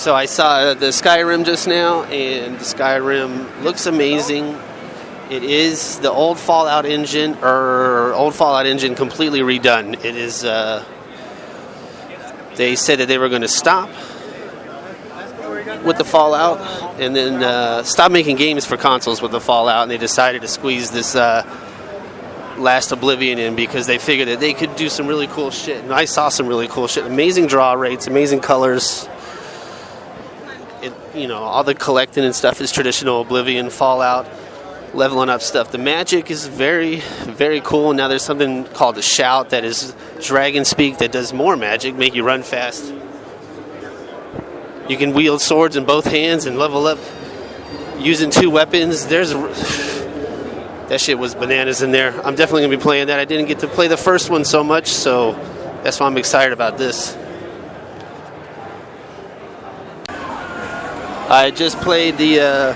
So I saw the Skyrim just now, and the Skyrim looks amazing. It is the old Fallout engine, completely redone. It is, they said that they were going to stop with the Fallout and then stop making games for consoles with the Fallout, and they decided to squeeze this last Oblivion in because they figured that they could do some really cool shit. And I saw some really cool shit. Amazing draw rates, amazing colors. All the collecting and stuff is traditional Oblivion, Fallout, leveling up stuff. The magic is very, very cool. Now there's something called the Shout that is dragon speak that does more magic, make you run fast. You can wield swords in both hands and level up using 2 weapons. That shit was bananas in there. I'm definitely going to be playing that. I didn't get to play the first one so much, so that's why I'm excited about this. I just played the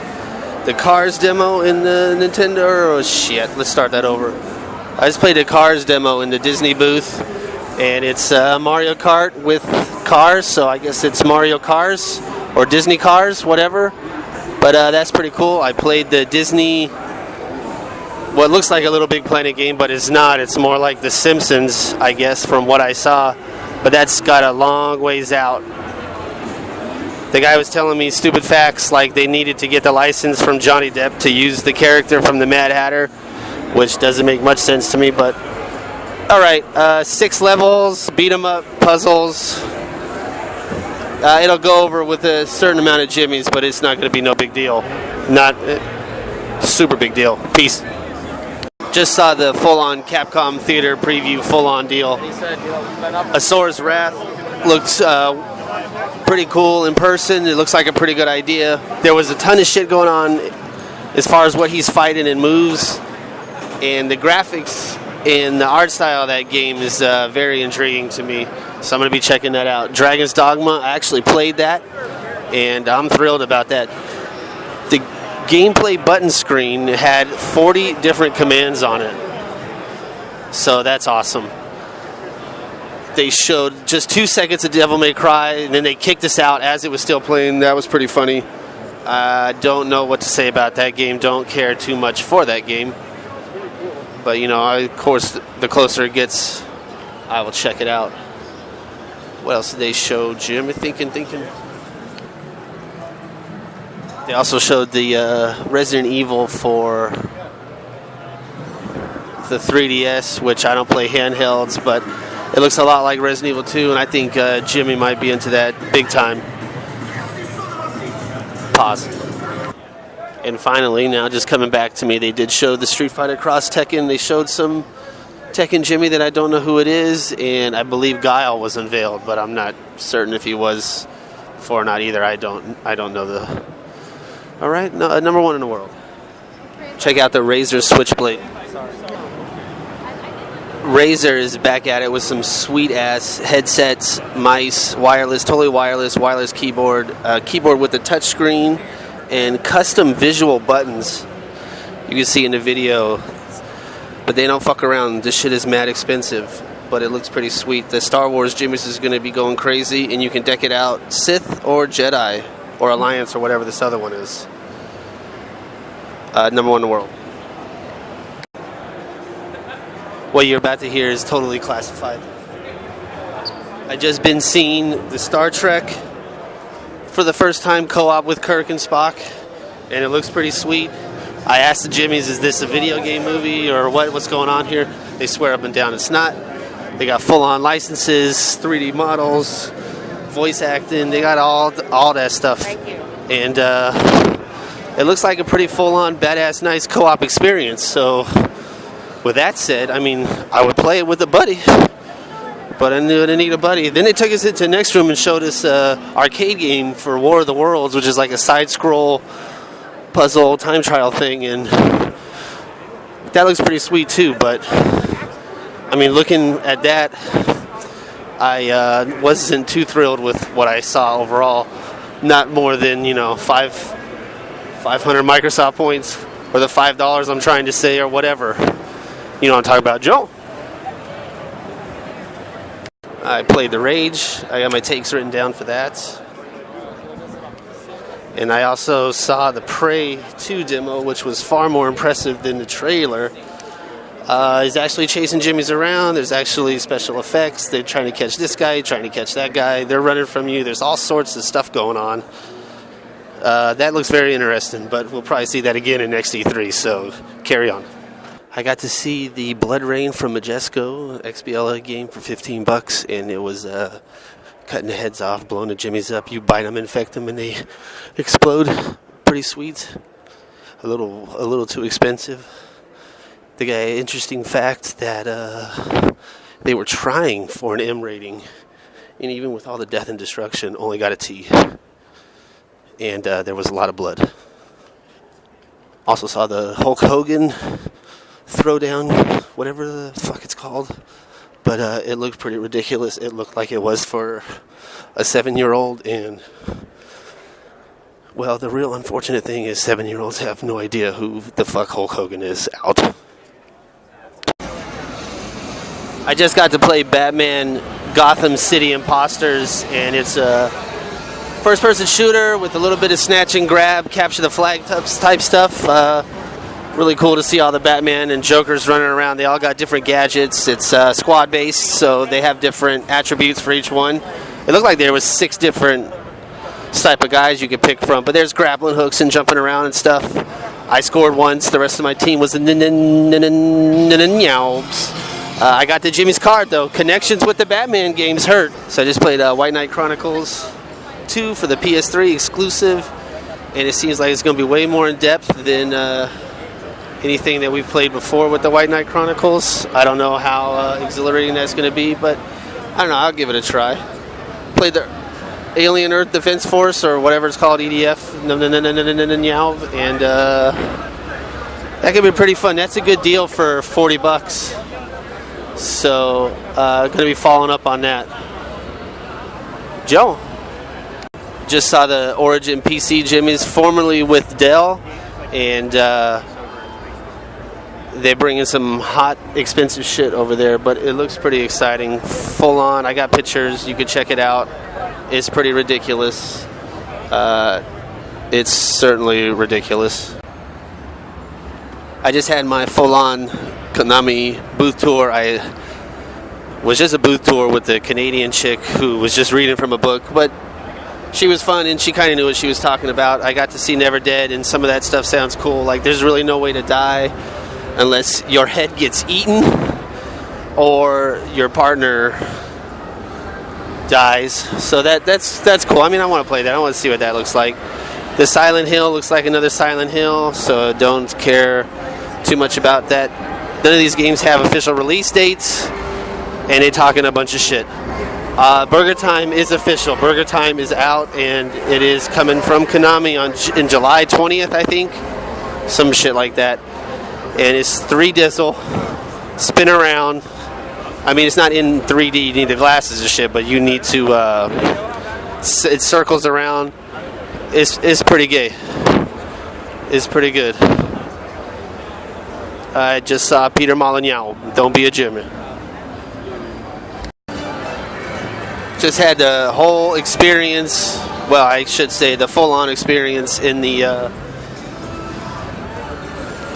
Cars demo in the Nintendo. Oh shit! Let's start that over. I just played the Cars demo in the Disney booth, and it's Mario Kart with cars. So I guess it's Mario Cars or Disney Cars, whatever. But that's pretty cool. I played the Disney, what looks like a Little Big Planet game, but it's not. It's more like The Simpsons, I guess, from what I saw. But that's got a long ways out. The guy was telling me stupid facts like they needed to get the license from Johnny Depp to use the character from the Mad Hatter, which doesn't make much sense to me, but alright, 6 levels, beat 'em up, puzzles. It'll go over with a certain amount of jimmies, but it's not going to be no big deal. Not super big deal. Peace. Just saw the full-on Capcom Theater preview, full-on deal. Asora's Wrath looks pretty cool in person. It looks like a pretty good idea. There was a ton of shit going on as far as what he's fighting and moves, and the graphics and the art style of that game is very intriguing to me, so I'm going to be checking that out. Dragon's Dogma, I actually played that, and I'm thrilled about that. The gameplay button screen had 40 different commands on it, so that's awesome. They showed just 2 seconds of Devil May Cry, and then they kicked us out as it was still playing. That was pretty funny. I don't know what to say about that game. Don't care too much for that game. But, of course, the closer it gets, I will check it out. What else did they show, Jim? Thinking. They also showed the Resident Evil for the 3DS, which I don't play handhelds, but it looks a lot like Resident Evil 2, and I think Jimmy might be into that big time. Pause. And finally, now just coming back to me, they did show the Street Fighter Cross Tekken. They showed some Tekken Jimmy that I don't know who it is, and I believe Guile was unveiled, but I'm not certain if he was before or not either. I don't know the... All right, no, number 1 in the world. Check out the Razer Switchblade. Razer is back at it with some sweet-ass headsets, mice, totally wireless keyboard, keyboard with a touchscreen, and custom visual buttons. You can see in the video, but they don't fuck around. This shit is mad expensive, but it looks pretty sweet. The Star Wars Jimmy's is going to be going crazy, and you can deck it out Sith or Jedi or Alliance or whatever this other one is. Number 1 in the world. What you're about to hear is totally classified. I just been seeing the Star Trek for the first time co-op with Kirk and Spock, and it looks pretty sweet. I asked the Jimmies, is this a video game movie or what's going on here? They swear up and down it's not. They got full-on licenses, 3D models, voice acting. They got all that stuff. Thank you. And it looks like a pretty full-on, badass, nice co-op experience. So with that said, I would play it with a buddy, but I knew I didn't need a buddy. Then they took us into the next room and showed us an arcade game for War of the Worlds, which is like a side-scroll puzzle time trial thing, and that looks pretty sweet too. But looking at that, I wasn't too thrilled with what I saw overall. Not more than 500 Microsoft points, or the $5 I'm trying to say, or whatever. You know what I'm talking about, Joe? I played The Rage. I got my takes written down for that. And I also saw the Prey 2 demo, which was far more impressive than the trailer. He's actually chasing Jimmys around. There's actually special effects. They're trying to catch this guy, trying to catch that guy. They're running from you. There's all sorts of stuff going on. That looks very interesting, but we'll probably see that again in XD3, so carry on. I got to see the Blood Rain from Majesco XBLA game for $15, and it was cutting the heads off, blowing the Jimmys up. You bite them, infect them, and they explode. Pretty sweet. A little too expensive. The guy, interesting fact that they were trying for an M rating, and even with all the death and destruction, only got a T. And there was a lot of blood. Also saw the Hulk Hogan throwdown, whatever the fuck it's called. But it looked pretty ridiculous. It looked like it was for a 7-year-old. And, well, the real unfortunate thing is 7-year-olds have no idea who the fuck Hulk Hogan is out. I just got to play Batman Gotham City Imposters, and it's a first-person shooter with a little bit of snatch and grab, capture the flag type stuff. Really cool to see all the Batman and Jokers running around. They all got different gadgets. It's squad-based, so they have different attributes for each one. It looked like there was 6 different type of guys you could pick from, but there's grappling hooks and jumping around and stuff. I scored once. The rest of my team was the I got the Jimmy's card, though. Connections with the Batman games hurt. So I just played White Knight Chronicles 2 for the PS3 exclusive, and it seems like it's going to be way more in depth than anything that we've played before with the White Knight Chronicles. I don't know how exhilarating that's going to be, but I don't know. I'll give it a try. Played the Alien Earth Defense Force, or whatever it's called, EDF, and that could be pretty fun. That's a good deal for $40. So, going to be following up on that. Joe. Just saw the Origin PC Jimmys, formerly with Dell, and they're bringing some hot, expensive shit over there, but it looks pretty exciting. Full on. I got pictures. You can check it out. It's pretty ridiculous. It's certainly ridiculous. I just had my full-on Konami booth tour. I was just a booth tour with the Canadian chick who was just reading from a book, but she was fun and she kind of knew what she was talking about. I got to see Never Dead, and some of that stuff sounds cool. Like, there's really no way to die unless your head gets eaten or your partner dies. So that's cool. I mean, I want to play that. I want to see what that looks like. The Silent Hill looks like another Silent Hill, so don't care too much about that. None of these games have official release dates, and they're talking a bunch of shit. Burger Time is official. Burger Time is out, and it is coming from Konami in July 20th, I think. Some shit like that. And it's 3 Dizzle, spin around. I mean, it's not in 3D, you need the glasses and shit, but you need to, it circles around. It's pretty gay. It's pretty good. I just saw Peter Molyneux. Don't be a Jimmy. Just had the whole experience, well, I should say the full-on experience in the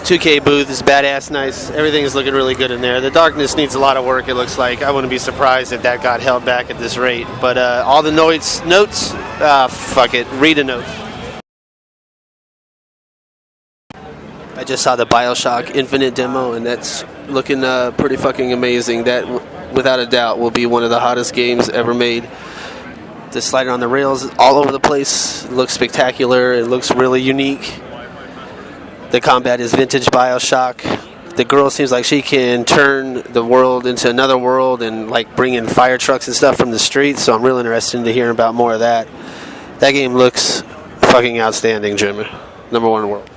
2K booth. Is badass nice. Everything is looking really good in there. The darkness needs a lot of work, it looks like. I wouldn't be surprised if that got held back at this rate. But all the notes, fuck it, read a note. I just saw the BioShock Infinite demo, and that's looking pretty fucking amazing. That, without a doubt, will be one of the hottest games ever made. The slider on the rails all over the place. It looks spectacular. It looks really unique. The combat is vintage BioShock. The girl seems like she can turn the world into another world and like bring in fire trucks and stuff from the streets, so I'm really interested to hear about more of that. That game looks fucking outstanding, Jimmy. Number 1 in the world.